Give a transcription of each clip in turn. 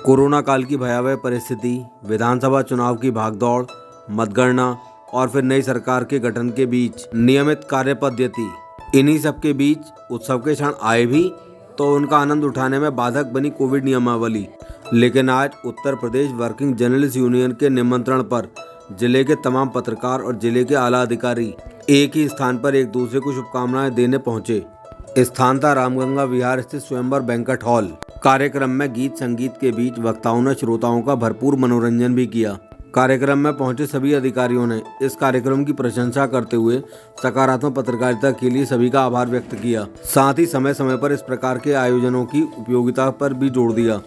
Corona काल की भयावह परिस्थिति, विधानसभा चुनाव की भागदौड़, मतगणना और फिर नई सरकार के गठन के बीच नियमित कार्य पद्धति, इन्हीं सब के बीच उत्सव के क्षण आए भी तो उनका आनंद उठाने में बाधक बनी कोविड नियमावली। लेकिन आज Uttar Pradesh working journalist union के निमंत्रण पर जिले के तमाम पत्रकार और जिले के आला अधिकारी एक ही स्थान पर एक दूसरे को शुभकामनाएं देने पहुंचे। स्थान था रामगंगा विहार स्थित स्वयंवर बैंक्वेट हॉल। कार्यक्रम में गीत संगीत के बीच वक्ताओं ने श्रोताओं का भरपूर मनोरंजन भी किया। कार्यक्रम में पहुंचे सभी अधिकारियों ने इस कार्यक्रम की प्रशंसा करते हुए सकारात्मक पत्रकारिता के लिए सभी का आभार व्यक्त किया। साथ ही समय समय पर इस प्रकार के आयोजनों की उपयोगिता पर भी जोर दिया।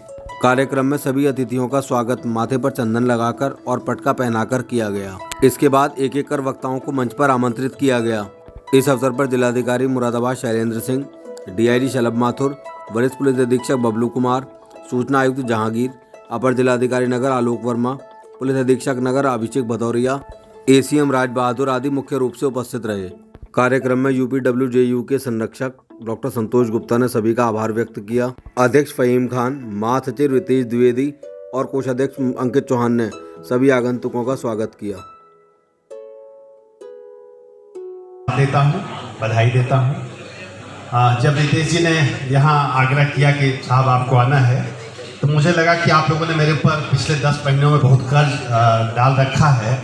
कार्यक्रम में सभी अतिथियों का स्वागत माथे पर चंदन लगाकर और पटका पहनाकर किया गया। इसके बाद एक एक कर वक्ताओं को मंच पर आमंत्रित किया गया। इस अवसर पर जिलाधिकारी मुरादाबाद शैलेंद्र सिंह, डीआईजी शलभ माथुर, वरिष्ठ पुलिस अधीक्षक बबलू कुमार, सूचना आयुक्त जहांगीर, अपर जिलाधिकारी नगर आलोक वर्मा, पुलिस अधीक्षक नगर अभिषेक भदौरिया, एसीएम राज बहादुर आदि मुख्य रूप से उपस्थित रहे। कार्यक्रम में यूपीडब्ल्यूजेयू के संरक्षक डॉक्टर संतोष गुप्ता ने सभी का आभार व्यक्त किया। अध्यक्ष फहीम खान, महासचिव रितेश द्विवेदी और कोषाध्यक्ष अंकित चौहान ने सभी आगंतुकों का स्वागत किया। देता हूँ, बधाई देता हूँ। जब रितेश जी ने यहाँ आग्रह किया कि साहब आपको आना है, तो मुझे लगा कि आप लोगों ने मेरे ऊपर पिछले 10 महीनों में बहुत कर्ज डाल रखा है।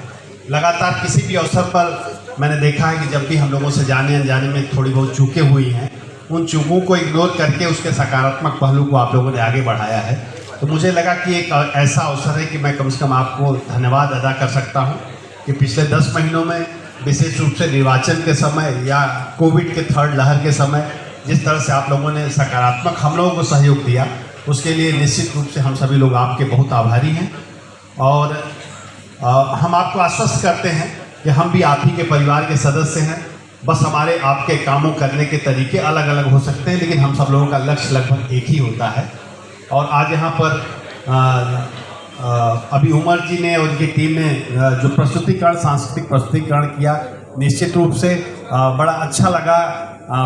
लगातार किसी भी अवसर पर मैंने देखा है कि जब भी हम लोगों से जाने अनजाने में थोड़ी बहुत चूकें हुई हैं, उन चूकों को इग्नोर करके उसके सकारात्मक पहलू को आप लोगों ने आगे बढ़ाया है। तो मुझे लगा कि एक ऐसा अवसर है कि मैं कम से कम आपको धन्यवाद अदा कर सकता हूँ कि पिछले 10 महीनों में विशेष रूप से निर्वाचन के समय या कोविड के थर्ड लहर के समय जिस तरह से आप लोगों ने सकारात्मक हम लोगों को सहयोग दिया, उसके लिए निश्चित रूप से हम सभी लोग आपके बहुत आभारी हैं। और हम आपको आश्वस्त करते हैं कि हम भी आप ही के परिवार के सदस्य हैं। बस हमारे आपके कामों करने के तरीके अलग अलग हो सकते हैं, लेकिन हम सब लोगों का लक्ष्य लगभग एक ही होता है। और आज यहाँ पर अभी उमर जी ने और उनकी टीम ने जो प्रस्तुतिकरण, सांस्कृतिक प्रस्तुतिकरण किया, निश्चित रूप से बड़ा अच्छा लगा।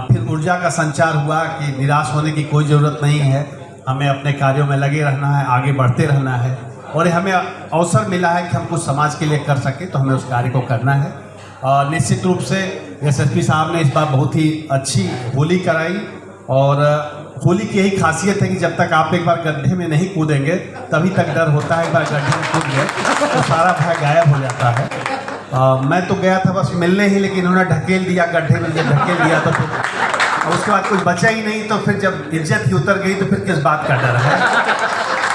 फिर ऊर्जा का संचार हुआ कि निराश होने की कोई ज़रूरत नहीं है, हमें अपने कार्यों में लगे रहना है, आगे बढ़ते रहना है। और हमें अवसर मिला है कि हम कुछ समाज के लिए कर सकें, तो हमें उस कार्य को करना है। निश्चित रूप से एसएसपी साहब ने इस बार बहुत ही अच्छी होली कराई। और होली की यही खासियत है कि जब तक आप एक बार गड्ढे में नहीं कूदेंगे तभी तक डर होता है। एक बार गड्ढे में कूद गए तो सारा भय गायब हो जाता है। मैं तो गया था बस मिलने ही, लेकिन उन्होंने ढकेल दिया गड्ढे में। जब ढकेल दिया तो फिर उसके बाद कुछ बचा ही नहीं। तो फिर जब इज्जत ही उतर गई तो फिर किस बात का डर है।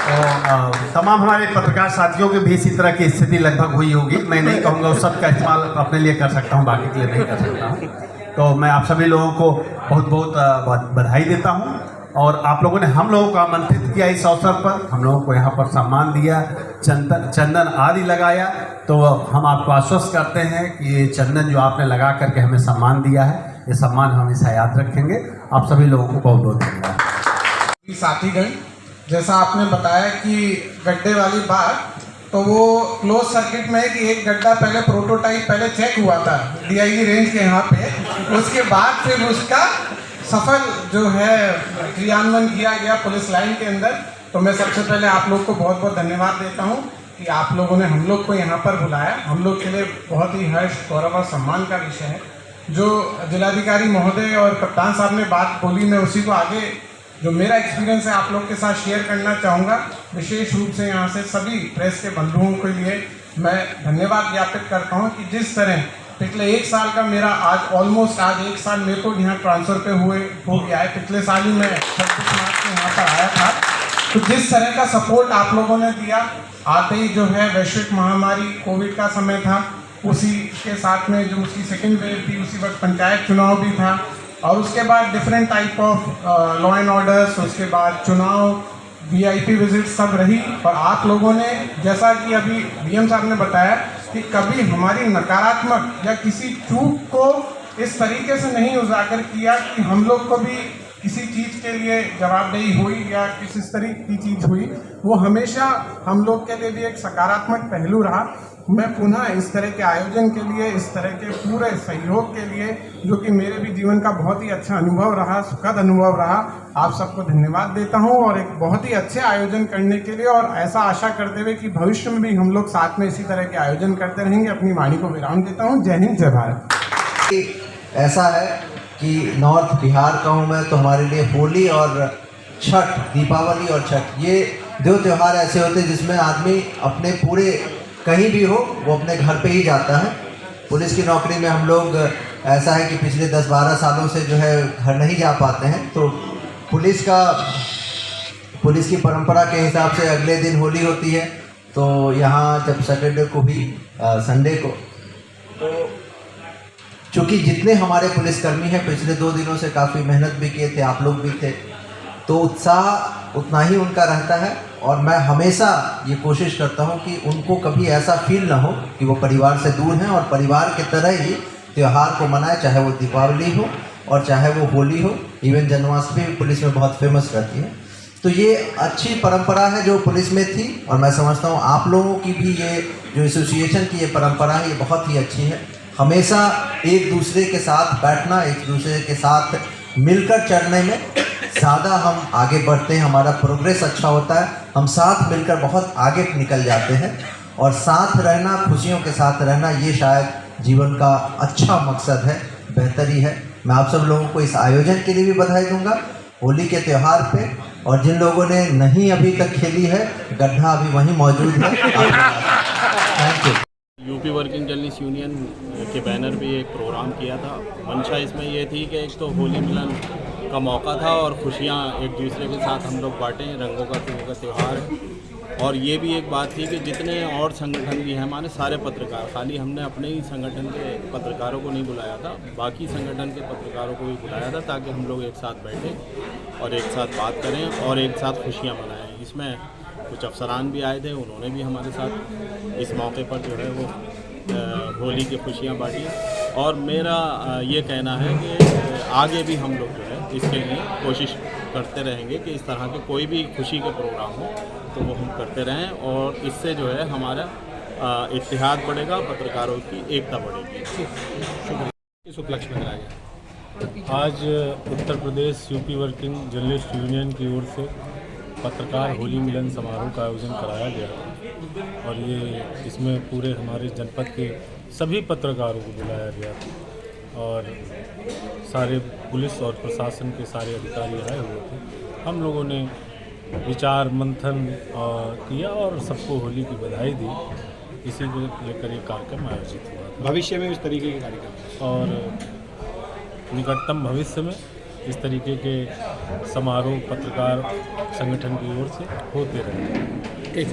तो तमाम हमारे पत्रकार साथियों की भी इसी तरह की स्थिति लगभग हुई होगी। मैं नहीं कहूँगा उस सब का इस्तेमाल अपने लिए कर सकता हूँ, बाकी के लिए नहीं कर सकता हूँ। तो मैं आप सभी लोगों को बहुत बहुत बधाई देता हूँ। और आप लोगों ने हम लोगों को आमंत्रित किया इस अवसर पर, हम लोगों को यहाँ पर सम्मान दिया, चंदन आदि लगाया। तो हम आपको आश्वस्त करते हैं कि ये चंदन जो आपने लगा करके हमें सम्मान दिया है, ये सम्मान हम हमेशा याद रखेंगे। आप सभी लोगों को बहुत बहुत धन्यवाद। साथीगण, जैसा आपने बताया कि गड्ढे वाली बात, तो वो क्लोज सर्किट में है कि एक गड्ढा पहले प्रोटोटाइप पहले चेक हुआ था डीआईजी रेंज के यहाँ पे, उसके बाद फिर उसका सफल जो है क्रियान्वयन किया गया पुलिस लाइन के अंदर। तो मैं सबसे पहले आप लोग को बहुत बहुत धन्यवाद देता हूँ कि आप लोगों ने हम लोग को यहाँ पर बुलाया। हम लोग के लिए बहुत ही हर्ष, गौरव और सम्मान का विषय है। जो जिलाधिकारी महोदय और कप्तान साहब ने बात बोली, मैं उसी को आगे जो मेरा एक्सपीरियंस है आप लोग के साथ शेयर करना चाहूँगा। विशेष रूप से यहाँ से सभी प्रेस के बंधुओं के लिए मैं धन्यवाद ज्ञापित करता हूँ कि जिस तरह पिछले 1 साल का मेरा आज ऑलमोस्ट आज 1 साल मेरे को यहाँ ट्रांसफ़र पे हो गया है। पिछले साल ही मैं 26 मार्च को यहाँ पर आया था। तो जिस तरह का सपोर्ट आप लोगों ने दिया, आते ही जो है वैश्विक महामारी कोविड का समय था, उसी के साथ में जो उसकी सेकेंड वेव थी, उसी वक्त पंचायत चुनाव भी था, और उसके बाद different type of law and orders, उसके बाद चुनाव, वीआईपी विजिट सब रही। और आप लोगों ने, जैसा कि अभी डीएम साहब ने बताया, कि कभी हमारी नकारात्मक या किसी चूक को इस तरीके से नहीं उजागर किया कि हम लोग को भी किसी चीज़ के लिए जवाबदेही हुई या किसी इस तरह की चीज़ हुई, वो हमेशा हम लोग के लिए भी एक सकारात्मक पहलू रहा। मैं पुनः इस तरह के आयोजन के लिए, इस तरह के पूरे सहयोग के लिए, जो कि मेरे भी जीवन का बहुत ही अच्छा अनुभव रहा, सुखद अनुभव रहा, आप सबको धन्यवाद देता हूं और एक बहुत ही अच्छे आयोजन करने के लिए, और ऐसा आशा करते हुए कि भविष्य में भी हम लोग साथ में इसी तरह के आयोजन करते रहेंगे। अपनी वाणी को विराम देता हूं। जय हिंद, जय भारत। ऐसा है कि नॉर्थ बिहार का हूँ मैं, तो हमारे लिए होली और छठ, दीपावली और छठ, ये दो त्यौहार ऐसे होते हैं जिसमें आदमी अपने पूरे कहीं भी हो वो अपने घर पे ही जाता है। पुलिस की नौकरी में हम लोग ऐसा है कि पिछले 10-12 सालों से जो है घर नहीं जा पाते हैं, तो पुलिस की परंपरा के हिसाब से अगले दिन होली होती है। तो यहाँ जब सैटरडे को भी संडे को, तो चूँकि जितने हमारे पुलिसकर्मी हैं पिछले 2 दिनों से काफ़ी मेहनत भी किए थे, आप लोग भी थे, तो उत्साह उतना ही उनका रहता है। और मैं हमेशा ये कोशिश करता हूँ कि उनको कभी ऐसा फील ना हो कि वो परिवार से दूर हैं, और परिवार की तरह ही त्यौहार को मनाएं, चाहे वो दीपावली हो और चाहे वो होली हो। इवन जन्माष्टमी पुलिस में बहुत फेमस रहती है। तो ये अच्छी परंपरा है जो पुलिस में थी, और मैं समझता हूँ आप लोगों की भी ये जो एसोसिएशन की ये परंपरा है, ये बहुत ही अच्छी है। हमेशा एक दूसरे के साथ बैठना, एक दूसरे के साथ मिलकर चलने में ज़्यादा हम आगे बढ़ते हैं, हमारा प्रोग्रेस अच्छा होता है, हम साथ मिलकर बहुत आगे निकल जाते हैं। और साथ रहना, खुशियों के साथ रहना, ये शायद जीवन का अच्छा मकसद है, बेहतरी है। मैं आप सब लोगों को इस आयोजन के लिए भी बधाई दूंगा, होली के त्यौहार पे। और जिन लोगों ने नहीं अभी तक खेली है, गड्ढा अभी वहीं मौजूद है। Thank you. UP working journalist union के बैनर पे एक प्रोग्राम किया था। मंशा इसमें ये थी कि एक तो होली मिलन का मौका था और खुशियाँ एक दूसरे के साथ हम लोग बांटें, रंगों का त्यौहार है। और ये भी एक बात थी कि जितने और संगठन भी हैं हमारे, सारे पत्रकार, खाली हमने अपने ही संगठन के पत्रकारों को नहीं बुलाया था, बाकी संगठन के पत्रकारों को भी बुलाया था, ताकि हम लोग एक साथ बैठें और एक साथ बात करें और एक साथ खुशियाँ मनाएं। इसमें कुछ अफसरान भी आए थे, उन्होंने भी हमारे साथ इस मौके पर जो है वो होली की खुशियाँ बांटी। और मेरा ये कहना है कि आगे भी हम लोग जो है इसके लिए कोशिश करते रहेंगे कि इस तरह के कोई भी खुशी के प्रोग्राम हो तो वो हम करते रहें, और इससे जो है हमारा इत्तेहाद बढ़ेगा, पत्रकारों की एकता बढ़ेगी। इस उपलक्ष्य में कराया गया। आज Uttar Pradesh UP working journalist union की ओर से पत्रकार होली मिलन समारोह का आयोजन कराया गया था, और ये इसमें पूरे हमारे जनपद के सभी पत्रकारों को बुलाया गया था, और सारे पुलिस और प्रशासन के सारे अधिकारी आए हुए थे। हम लोगों ने विचार मंथन किया और सबको होली की बधाई दी। इसी को लेकर ये कार्यक्रम आयोजित हुआ था। भविष्य में इस तरीके के कार्यक्रम और निकटतम भविष्य में इस तरीके के समारोह पत्रकार संगठन की ओर से होते रहेंगे।